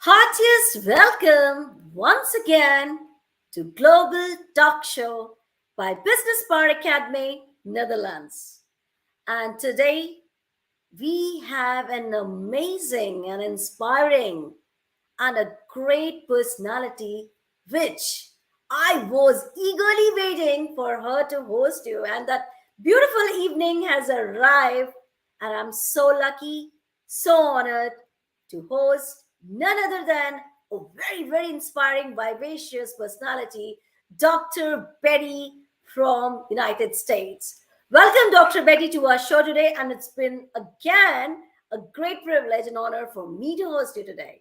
Heartiest welcome once again to Global Talk Show by Business Bar Academy, Netherlands. And today we have an amazing and inspiring and a great personality which I was eagerly waiting for her to host you. And that beautiful evening has arrived, and I'm so lucky, so honored to host none other than a very, very inspiring, vivacious personality, Dr. Betty from United States. Welcome, Dr. Betty, to our show today, and it's been again a great privilege and honor for me to host you today.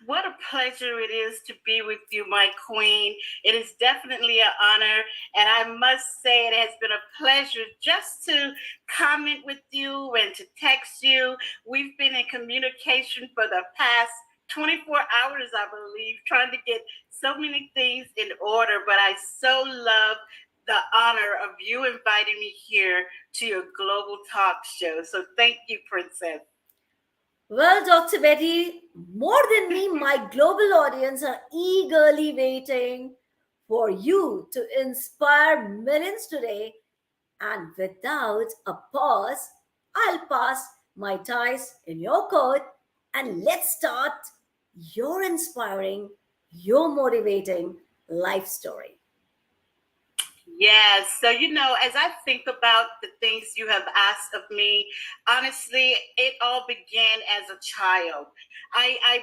What a pleasure it is to be with you, my queen. It is definitely an honor. And I must say, it has been a pleasure just to comment with you and to text you. We've been in communication for the past 24 hours, I believe, trying to get so many things in order. But I so love the honor of you inviting me here to your global talk show. So thank you, Princess. Well, Dr. Betty, more than me, my global audience are eagerly waiting for you to inspire millions today. And without a pause, I'll pass my ties in your court and let's start your inspiring, your motivating life story. Yes. So, as I think about the things you have asked of me, honestly, it all began as a child.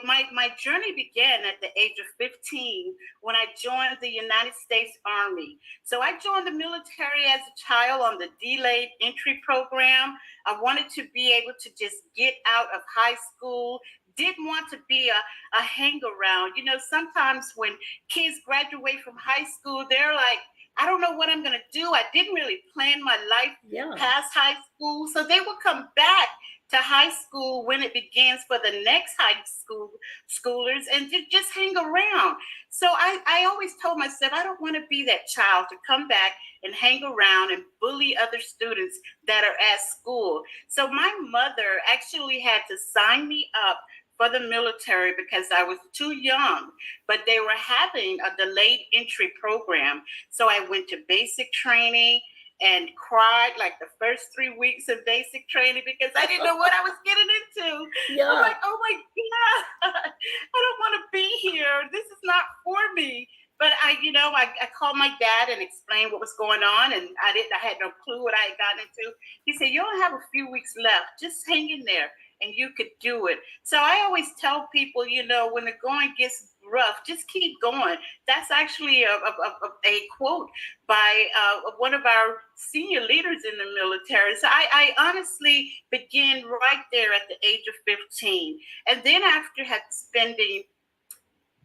My journey began at the age of 15 when I joined the United States Army. So I joined the military as a child on the delayed entry program. I wanted to be able to just get out of high school. Didn't want to be a hang around. Sometimes when kids graduate from high school, they're like, I don't know what I'm going to do. I didn't really plan my life Yeah. past high school. So they will come back to high school when it begins for the next high school schoolers and just hang around. So I always told myself, I don't want to be that child to come back and hang around and bully other students that are at school. So my mother actually had to sign me up for the military because I was too young, but they were having a delayed entry program. So I went to basic training and cried like the first 3 weeks of basic training because I didn't know what I was getting into. I'm Yeah. like, oh my God, I don't want to be here. This is not for me. But I called my dad and explained what was going on, and I had no clue what I had gotten into. He said, "You only have a few weeks left. Just hang in there, and you could do it." So I always tell people, when the going gets rough, just keep going. That's actually a quote by one of our senior leaders in the military. So I honestly began right there at the age of 15. And then after had spending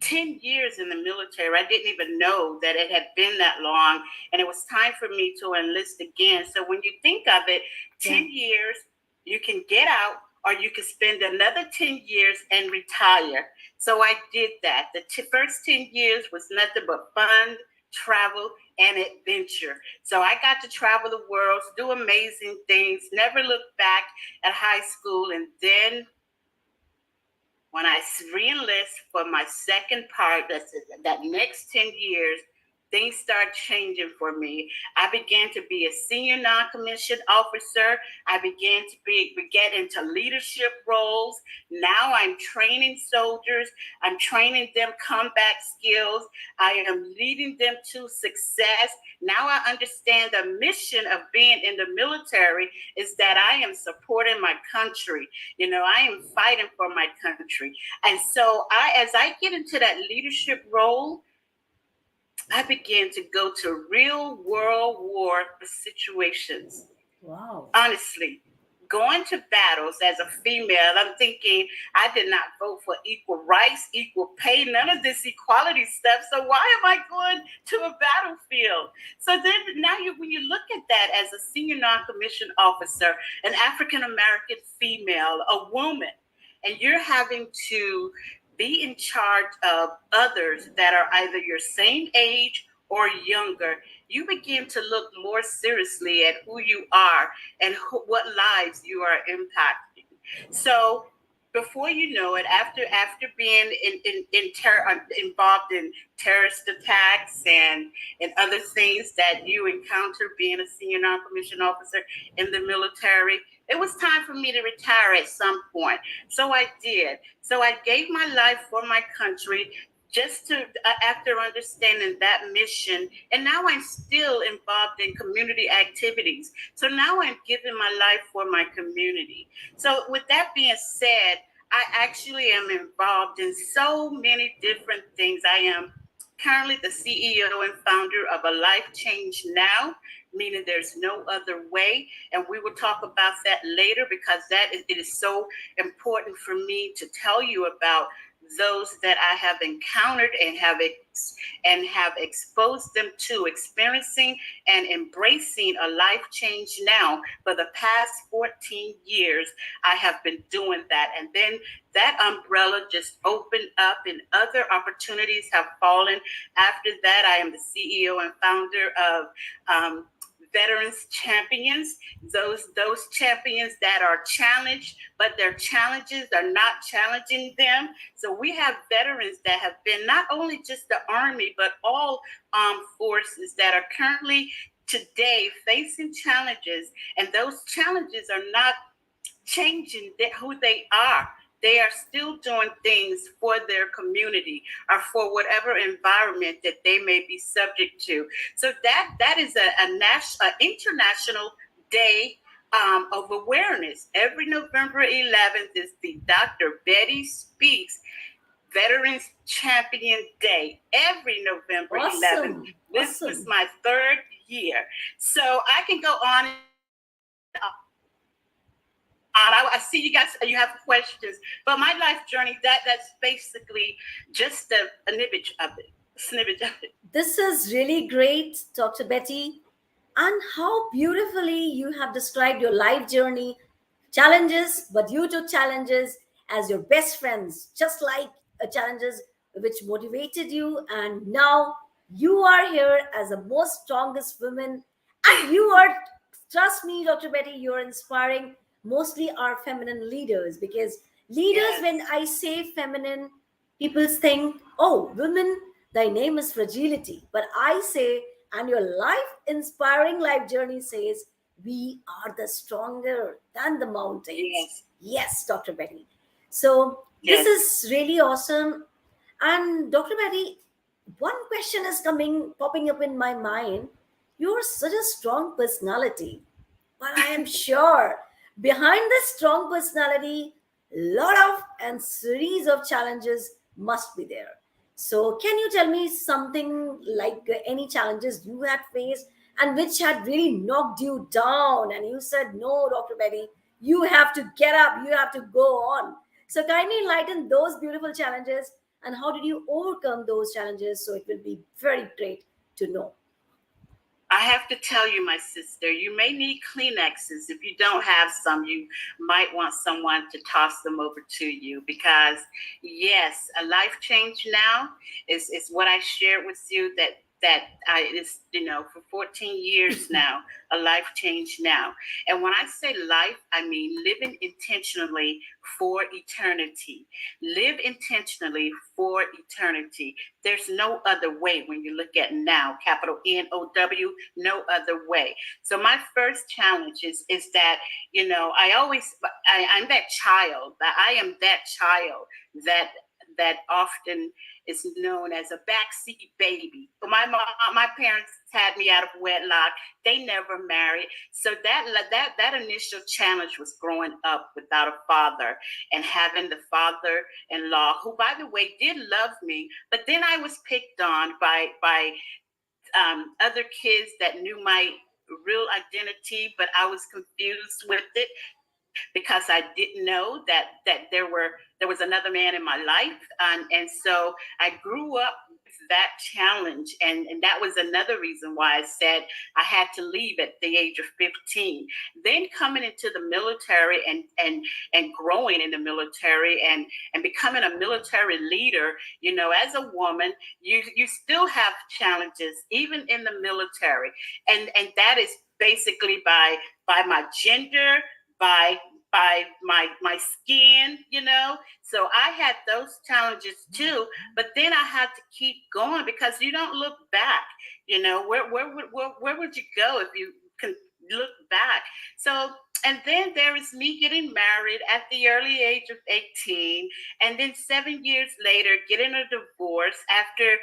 10 years in the military. I didn't even know that it had been that long, and it was time for me to enlist again. So when you think of it, Yeah. 10 years, you can get out, or you can spend another 10 years and retire. So I did that. The first 10 years was nothing but fun, travel, and adventure. So I got to travel the world, do amazing things, never look back at high school, and then when I re-enlist for my second part, that next 10 years, things start changing for me. I began to be a senior non-commissioned officer. I began to get into leadership roles. Now I'm training soldiers. I'm training them combat skills. I am leading them to success. Now I understand the mission of being in the military is that I am supporting my country. I am fighting for my country. And so as I get into that leadership role, I began to go to real world war situations. Wow. Honestly, going to battles as a female, I'm thinking I did not vote for equal rights, equal pay, none of this equality stuff. So why am I going to a battlefield? So then when you look at that as a senior non-commissioned officer, an African American female, a woman, and you're having to be in charge of others that are either your same age or younger, you begin to look more seriously at who you are and what lives you are impacting. So before you know it, after being involved in terrorist attacks and other things that you encounter being a senior non-commissioned officer in the military, it was time for me to retire at some point. So I did. So I gave my life for my country, just to after understanding that mission, and now I'm still involved in community activities. So now I'm giving my life for my community. So with that being said, I actually am involved in so many different things. I am currently the CEO and founder of A Life Change Now, meaning there's no other way. And we will talk about that later, because it is so important for me to tell you about those that I have encountered and have exposed them to experiencing and embracing a life change now. For the past 14 years, I have been doing that. And then that umbrella just opened up and other opportunities have fallen. After that, I am the CEO and founder of Veterans Champions, those champions that are challenged, but their challenges are not challenging them. So we have veterans that have been not only just the Army, but all armed forces that are currently today facing challenges, and those challenges are not changing who they are. They are still doing things for their community or for whatever environment that they may be subject to. So that is an international day of awareness. Every November 11th is the Dr. Betty Speaks Veterans Champion Day. Every November 11th. This was my third year. So I can go on and I see you guys, you have questions, but my life journey, that's basically just a snippet of it. This is really great, Dr. Betty. And how beautifully you have described your life journey, challenges, but you took challenges as your best friends, just like challenges which motivated you. And now you are here as the most strongest woman. And you are, trust me, Dr. Betty, you're inspiring mostly our feminine leaders, because leaders, Yes. when I say feminine, people think, oh, women, thy name is fragility. But I say, and your life inspiring life journey says, we are the stronger than the mountains. Yes. Yes, Dr. Betty. So Yes. this is really awesome. And Dr. Betty, one question is popping up in my mind. You're such a strong personality, but I am sure behind this strong personality, lot of and series of challenges must be there. So, can you tell me something like any challenges you had faced and which had really knocked you down, and you said, "No, Dr. Betty, you have to get up, you have to go on." So, kindly enlighten those beautiful challenges and how did you overcome those challenges? So, it will be very great to know. I have to tell you, my sister, you may need Kleenexes. If you don't have some, you might want someone to toss them over to you, because yes, a life change now is what I shared with you, is, for 14 years now, a life change now. And when I say life, I mean living intentionally for eternity. Live intentionally for eternity. There's no other way when you look at now, capital NOW, no other way. So my first challenge is that, I'm that child, that I am that child that often is known as a backseat baby. My parents had me out of wedlock. They never married. So that initial challenge was growing up without a father and having the father-in-law, who, by the way, did love me, but then I was picked on by other kids that knew my real identity, but I was confused with it because I didn't know that there was another man in my life, and so I grew up with that challenge, and that was another reason why I said I had to leave at the age of 15. Then coming into the military and growing in the military and becoming a military leader, as a woman, you still have challenges even in the military, and that is basically by my gender, by by my skin, So I had those challenges too, but then I had to keep going because you don't look back. Where would you go if you can look back? So, and then there is me getting married at the early age of 18, and then 7 years later getting a divorce after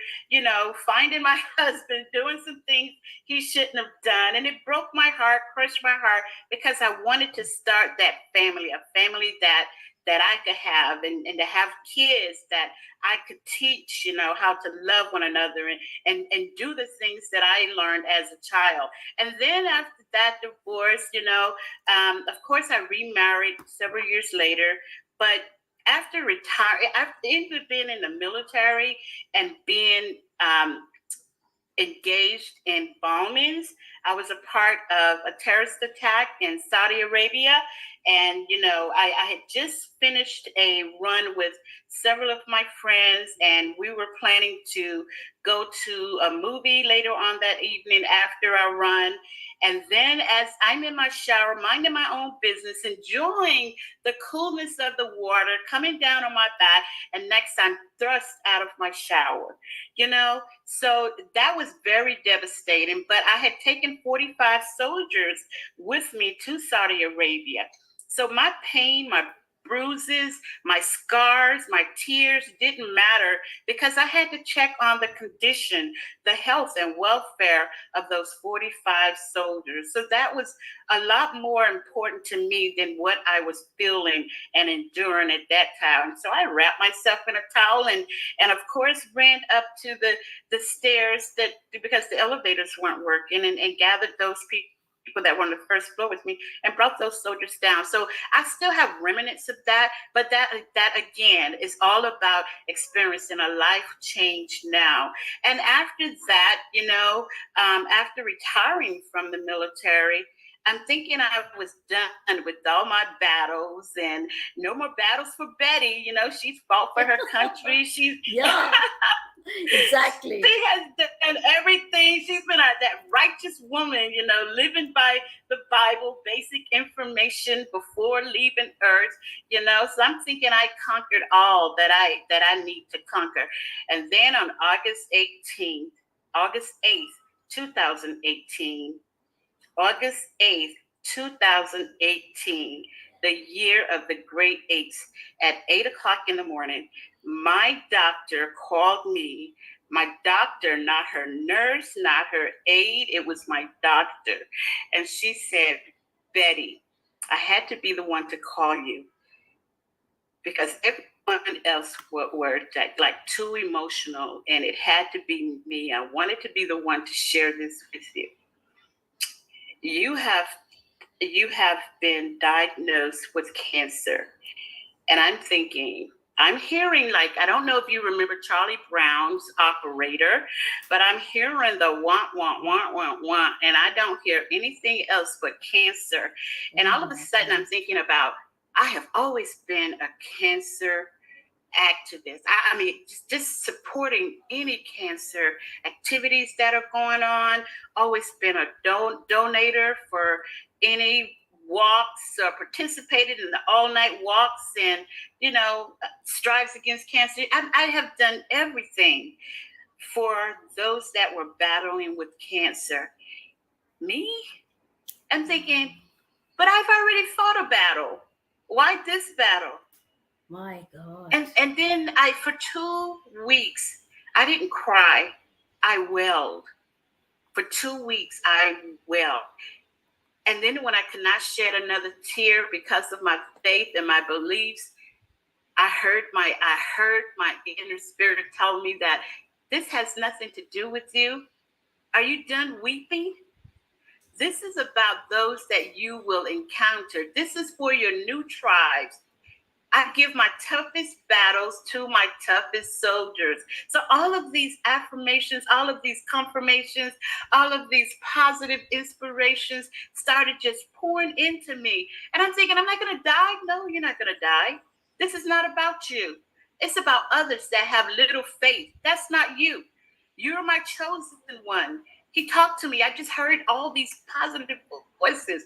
finding my husband doing some things he shouldn't have done, and it broke my heart, crushed my heart, because I wanted to start that family, a family that I could have, and to have kids that I could teach, how to love one another, and do the things that I learned as a child. And then after that divorce, of course I remarried several years later, but after retiring, after even being in the military and being engaged in bombings. I was a part of a terrorist attack in Saudi Arabia. And, I had just finished a run with several of my friends, and we were planning to go to a movie later on that evening after our run. And then as I'm in my shower, minding my own business, enjoying the coolness of the water coming down on my back, and next I'm thrust out of my shower, So that was very devastating. But I had taken 45 soldiers with me to Saudi Arabia. So my pain, my bruises, my scars, my tears didn't matter because I had to check on the condition, the health and welfare of those 45 soldiers. So that was a lot more important to me than what I was feeling and enduring at that time. So I wrapped myself in a towel and of course ran up to the stairs because the elevators weren't working, and gathered those people that were on the first floor with me and brought those soldiers down. So I still have remnants of that, but that again is all about experiencing a life change now. And after that, after retiring from the military, I'm thinking I was done with all my battles, and no more battles for Betty. She's fought for her country. She's Yeah, exactly. She has done everything. She's been that righteous woman, living by the Bible, basic information before leaving Earth, So I'm thinking I conquered all that I need to conquer. And then on August 8th, 2018, August 8th, 2018, the year of the great eights, at 8 o'clock in the morning, my doctor called me. My doctor, not her nurse, not her aide, it was my doctor. And she said, Betty, I had to be the one to call you because everyone else were like too emotional, and it had to be me. I wanted to be the one to share this with you. You have been diagnosed with cancer. And I'm thinking, I'm hearing, like, I don't know if you remember Charlie Brown's Operator, but I'm hearing the want, and I don't hear anything else but cancer. And all of a sudden I'm thinking about, I have always been a cancer activist. I mean, just supporting any cancer activities that are going on. Always been a donator for any walks, or participated in the all-night walks, and strives against cancer. I have done everything for those that were battling with cancer. Me? I'm thinking, but I've already fought a battle. Why this battle? My God. And then for 2 weeks, I didn't cry. I wailed. For 2 weeks, I wailed. And then when I could not shed another tear because of my faith and my beliefs, I heard my inner spirit tell me that this has nothing to do with you. Are you done weeping? This is about those that you will encounter. This is for your new tribes. I give my toughest battles to my toughest soldiers. So all of these affirmations, all of these confirmations, all of these positive inspirations started just pouring into me. And I'm thinking, I'm not going to die. No, you're not going to die. This is not about you. It's about others that have little faith. That's not you. You're my chosen one. He talked to me. I just heard all these positive voices.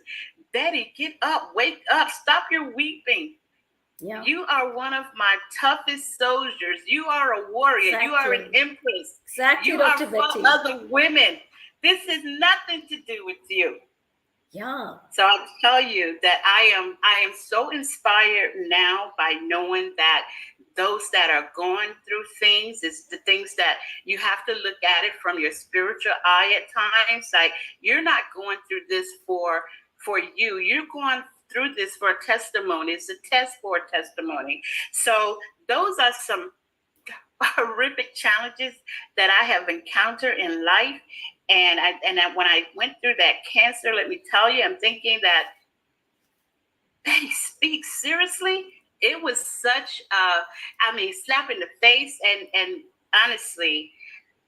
Betty, get up, wake up, stop your weeping. Yeah. You are one of my toughest soldiers. You are a warrior. You are an Exactly. empress. Exactly, You are Dr. for Betty. other women. This has nothing to do with you. Yeah. So I tell you that I am so inspired now by knowing that those that are going through things is the things that you have to look at it from your spiritual eye at times. Like, you're not going through this for you. You're going through this for a testimony. It's a test for a testimony. So those are some horrific challenges that I have encountered in life. When I went through that cancer, let me tell you, I'm thinking that, Betty, speak seriously. It was such slap in the face. And honestly,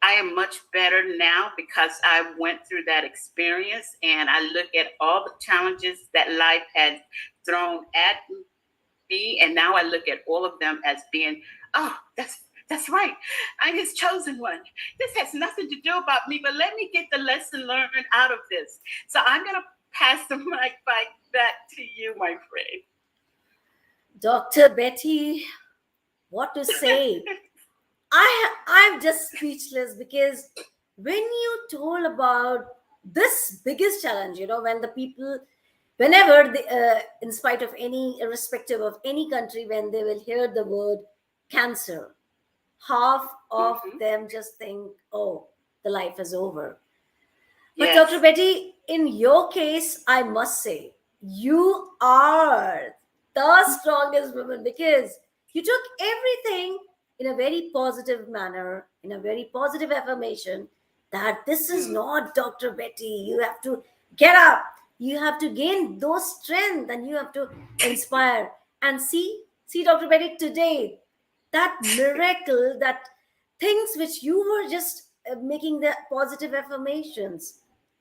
I am much better now because I went through that experience, and I look at all the challenges that life had thrown at me, and now I look at all of them as being, oh, that's right. I'm his chosen one. This has nothing to do about me, but let me get the lesson learned out of this. So I'm gonna pass the mic back to you, my friend. Dr. Betty, what to say? I'm just speechless because when you told about this biggest challenge, when the people, whenever they, in spite of any, irrespective of any country, when they will hear the word cancer, half of Mhm. them just think, oh, the life is over. But Dr. Yes. Betty, in your case, I must say, you are the strongest woman because you took everything in a very positive manner, in a very positive affirmation that this is Mm. not Dr. Betty. You have to get up. You have to gain those strength and you have to inspire. And see, Dr. Betty, today, that miracle, that things which you were just making the positive affirmations,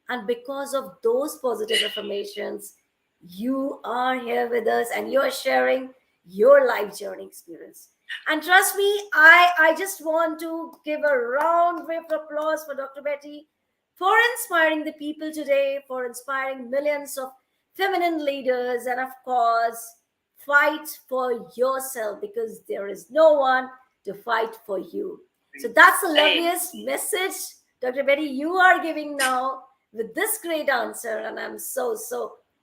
and because of those positive affirmations, you are here with us and you're sharing your life journey experience. And trust me, I just want to give a round wave of applause for Dr. Betty for inspiring the people today, for inspiring millions of feminine leaders, and of course, fight for yourself because there is no one to fight for you. So that's the Hey, loveliest message, Dr. Betty, you are giving now with this great answer. And I'm so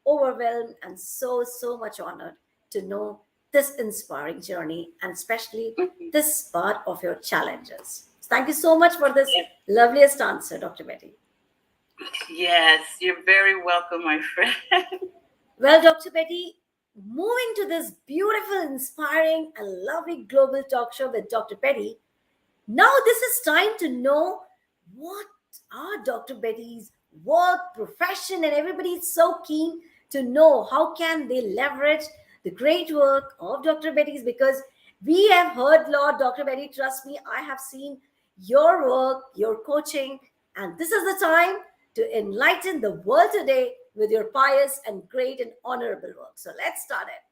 overwhelmed and so much honored to know this inspiring journey and especially mhm. this part of your challenges. Thank you so much for this Yes, loveliest answer, Dr. Betty. yes, you're very welcome, my friend. Well, Dr. Betty, moving to this beautiful, inspiring, and lovely global talk show with Dr. Betty, now this is time to know what are Dr. Betty's work, profession, and everybody's so keen to know how can they leverage the great work of Dr. Betty's because we have heard a lot, Dr. Betty, trust me, I have seen your work, your coaching, and this is the time to enlighten the world today with your pious and great and honorable work. So let's start it.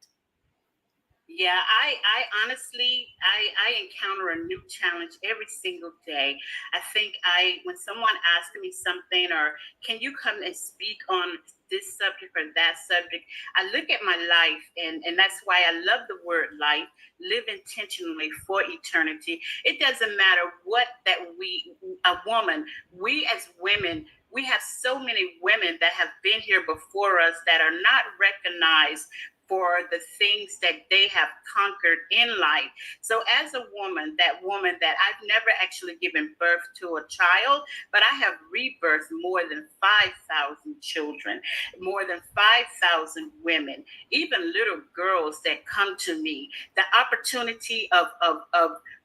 Yeah, I honestly, I encounter a new challenge every single day. I think when someone asks me something, or can you come and speak on this subject or that subject, I look at my life, and that's why I love the word life. Live intentionally for eternity. It doesn't matter what that a woman, we as women, we have so many women that have been here before us that are not recognized for the things that they have conquered in life. So as a woman that I've never actually given birth to a child, but I have rebirthed more than 5,000 children, more than 5,000 women, even little girls that come to me. The opportunity of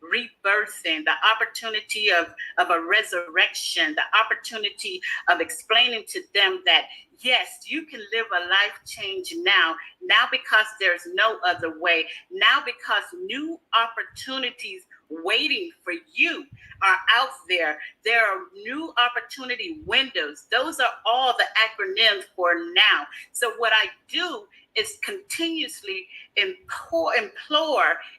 rebirthing, the opportunity of a resurrection, the opportunity of explaining to them that yes, you can live a life change now because there's no other way, now because new opportunities waiting for you are out there. There are new opportunity windows. Those are all the acronyms for now. So what I do is continuously implore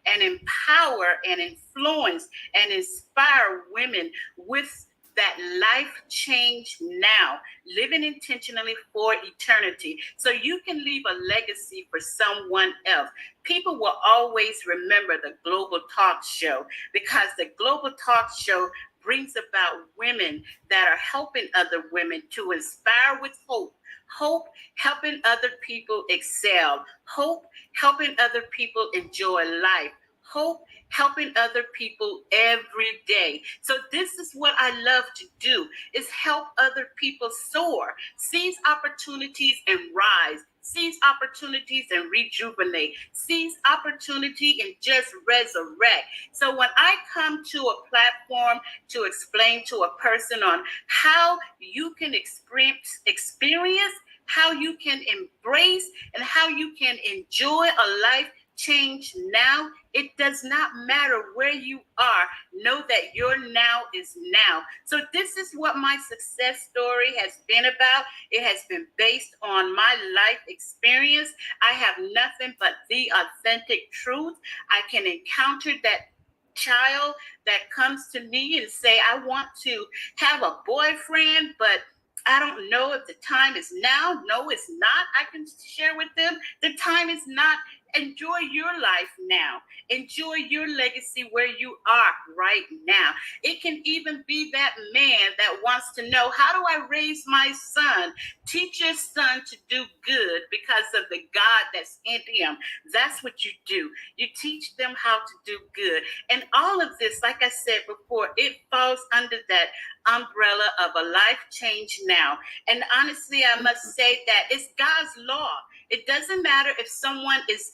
and empower and influence and inspire women with that life change now, living intentionally for eternity. So you can leave a legacy for someone else. People will always remember the Global Talk Show because the Global Talk Show brings about women that are helping other women to inspire with hope. Hope helping other people excel. Hope helping other people enjoy life. Hope helping other people every day. So this is what I love to do, is help other people soar, seize opportunities and rise, seize opportunities and rejuvenate, seize opportunity and just resurrect. So when I come to a platform to explain to a person on how you can experience, how you can embrace, and how you can enjoy a life change now, it does not matter where you are. Know that your now is now. So this is what my success story has been about. It has been based on my life experience. I have nothing but the authentic truth. I can encounter that child that comes to me and say, I want to have a boyfriend, but I don't know if the time is now. No, it's not. I can share with them the time is not. Enjoy your life now. Enjoy your legacy where you are right now. It can even be that man that wants to know, how do I raise my son? Teach your son to do good because of the God that's in him. That's what you do. You teach them how to do good. And all of this, like I said before, it falls under that umbrella of a life change now. And honestly, I must say that it's God's law. It doesn't matter if someone is,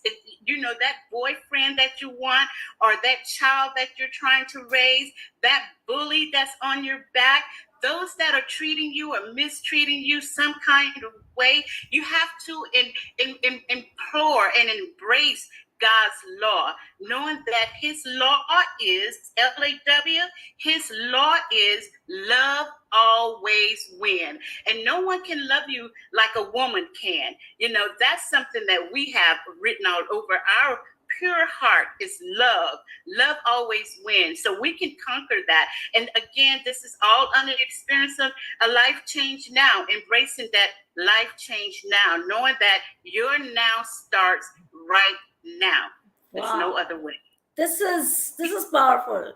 that boyfriend that you want, or that child that you're trying to raise, that bully that's on your back, those that are treating you or mistreating you some kind of way, you have to implore and embrace God's law, knowing that his law is, LAW, his law is love always win. And no one can love you like a woman can. That's something that we have written out over our pure heart is love. Love always wins. So we can conquer that. And again, this is all under the experience of a life change now, embracing that life change now, knowing that your now starts right now. There's no other way. This is powerful.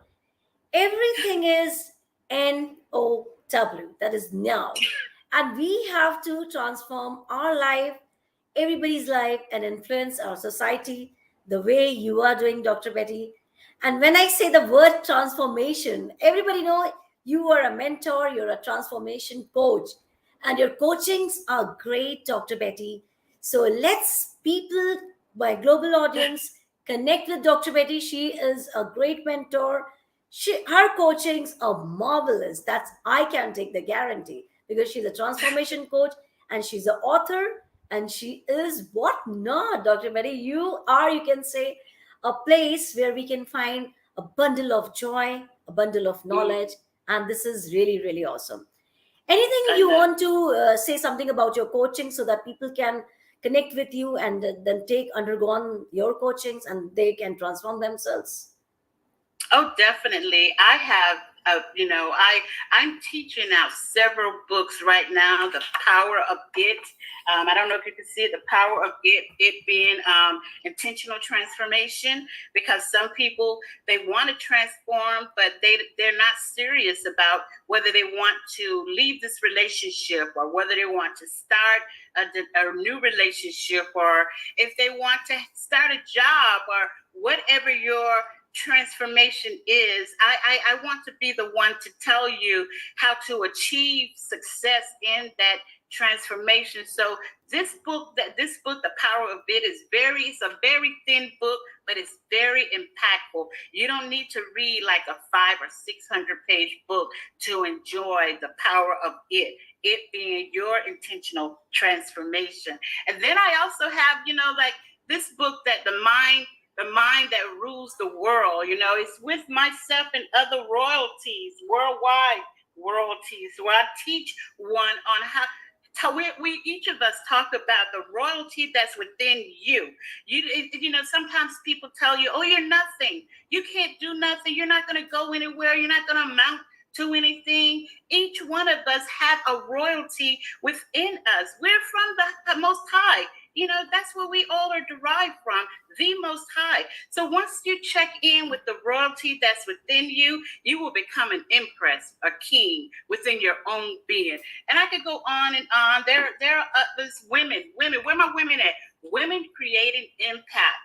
Everything is NOW, that is now. And we have to transform our life, everybody's life, and influence our society the way you are doing, Dr. Betty. And when I say the word transformation, everybody know you are a mentor, you're a transformation coach, and your coachings are great, Dr. Betty. So let's people, my global audience, connect with Dr. Betty. She is a great mentor. Her coachings are marvelous. That's I can take the guarantee because she's a transformation coach and she's an author and she is what not, Dr. Betty. You are, you can say, a place where we can find a bundle of joy, a bundle of knowledge, and this is really, really awesome. Anything you want to say something about your coaching so that people can connect with you and then undergone your coachings and they can transform themselves? Oh, definitely. I have, I'm teaching out several books right now. The Power of It. I don't know if you can see it. The Power of It being intentional transformation. Because some people, they want to transform, but they're not serious about whether they want to leave this relationship or whether they want to start a new relationship, or if they want to start a job, or whatever your transformation is. I want to be the one to tell you how to achieve success in that transformation. So this book, The Power of It, it's a very thin book, but it's very impactful. You don't need to read like a 500 or 600 page book to enjoy the power of it being your intentional transformation. And then I also have, like this book that the mind that rules the world, it's with myself and other worldwide royalties. So I teach one on how we each of us talk about the royalty that's within you. Sometimes people tell you, oh, you're nothing. You can't do nothing. You're not going to go anywhere. You're not going to amount to anything. Each one of us have a royalty within us. We're from the Most High. That's where we all are derived from, the Most High. So once you check in with the royalty that's within you, you will become an empress, a king within your own being. And I could go on and on. There are others, women. Where my women at? Women creating impact.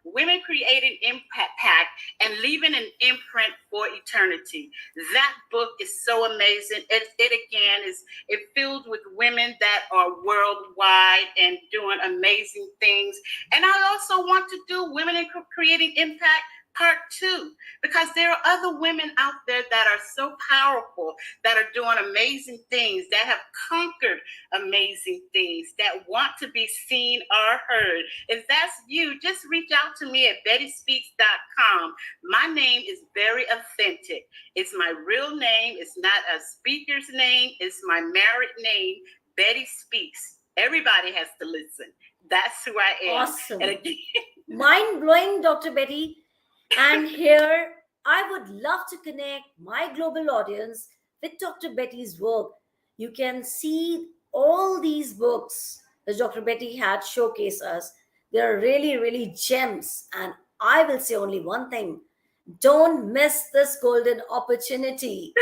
Women creating impact and leaving an imprint for eternity. That book is so amazing. It again is filled with women that are worldwide and doing amazing things. And I also want to do Women in Creating Impact Part 2, because there are other women out there that are so powerful, that are doing amazing things, that have conquered amazing things, that want to be seen or heard. If that's you, just reach out to me at bettyspeaks.com. My name is very authentic. It's my real name. It's not a speaker's name. It's my married name, Betty Speaks. Everybody has to listen. That's who I am. Awesome. And again, mind-blowing, Dr. Betty. And here, I would love to connect my global audience with Dr. Betty's work. You can see all these books that Dr. Betty had showcased us. They are really, really gems. And I will say only one thing: don't miss this golden opportunity.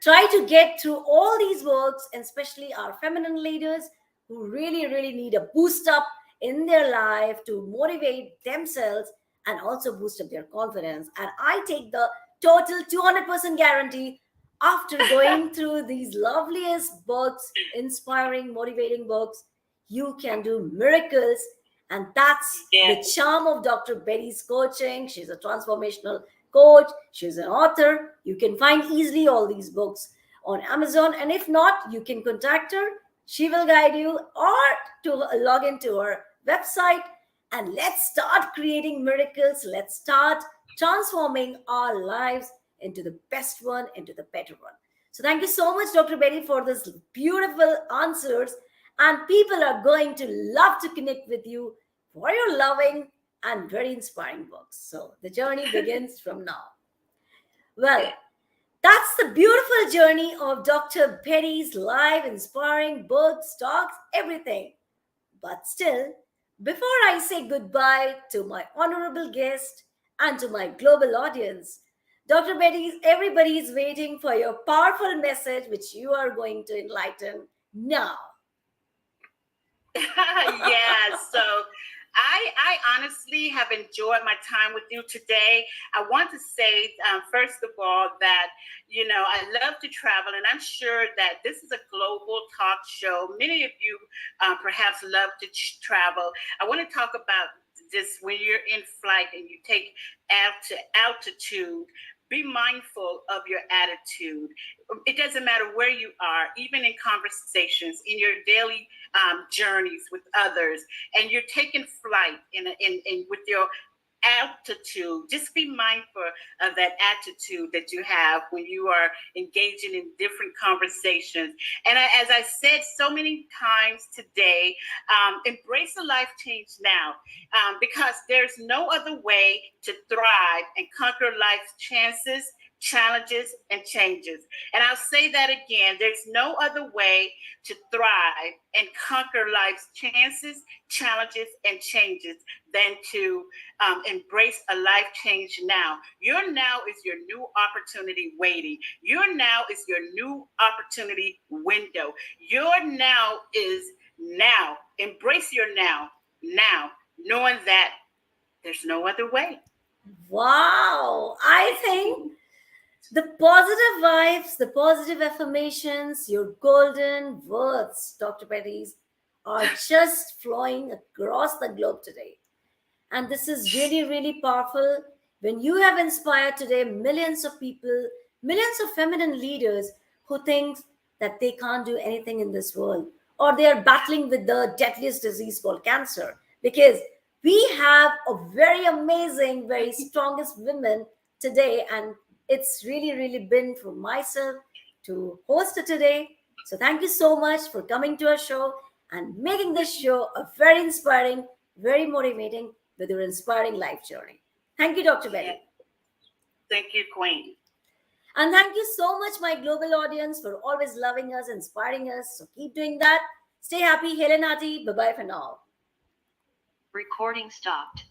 Try to get through all these works, and especially our feminine leaders who really, really need a boost up in their life to motivate themselves and also boost up their confidence. And I take the total 200% guarantee after going through these loveliest books, inspiring, motivating books, you can do miracles. And that's the charm of Dr. Betty's coaching. She's a transformational coach. She's an author. You can find easily all these books on Amazon. And if not, you can contact her. She will guide you, or to log into her website. And let's start creating miracles. Let's start transforming our lives into the best one, into the better one. So thank you so much, Dr. Betty, for this beautiful answers. And people are going to love to connect with you for your loving and very inspiring books. So the journey begins from now. Well, that's the beautiful journey of Dr. Betty's live, inspiring books, talks, everything. But still, before I say goodbye to my honorable guest and to my global audience, Dr. Betty, everybody is waiting for your powerful message, which you are going to enlighten now. Yeah, so I honestly have enjoyed my time with you today. I want to say, first of all, that, I love to travel, and I'm sure that this is a global talk show. Many of you perhaps love to travel. I want to talk about this: when you're in flight and you take altitude, be mindful of your attitude. It doesn't matter where you are, even in conversations, in your daily journeys with others, and you're taking flight in with your altitude. Just be mindful of that attitude that you have when you are engaging in different conversations. And as I said so many times today, embrace a life change now, because there's no other way to thrive and conquer life's chances, challenges, and changes. And I'll say that again: there's no other way to thrive and conquer life's chances, challenges, and changes than to embrace a life change now. Your now is your new opportunity waiting. Your now is your new opportunity window. Your now is now. Embrace your now, knowing that there's no other way. Wow. I think the positive vibes, the positive affirmations, your golden words, Dr. Betty's, are just flowing across the globe today. And this is really, really powerful. When you have inspired today millions of people, millions of feminine leaders who think that they can't do anything in this world, or they are battling with the deadliest disease called cancer, because we have a very amazing, very strongest women today. And it's really, really been for myself to host it today. So thank you so much for coming to our show and making this show a very inspiring, very motivating, with your inspiring life journey. Thank you, Dr. Betty. Thank you, Queen. And thank you so much, my global audience, for always loving us, inspiring us. So keep doing that. Stay happy, Helenati. Bye bye for now. Recording stopped.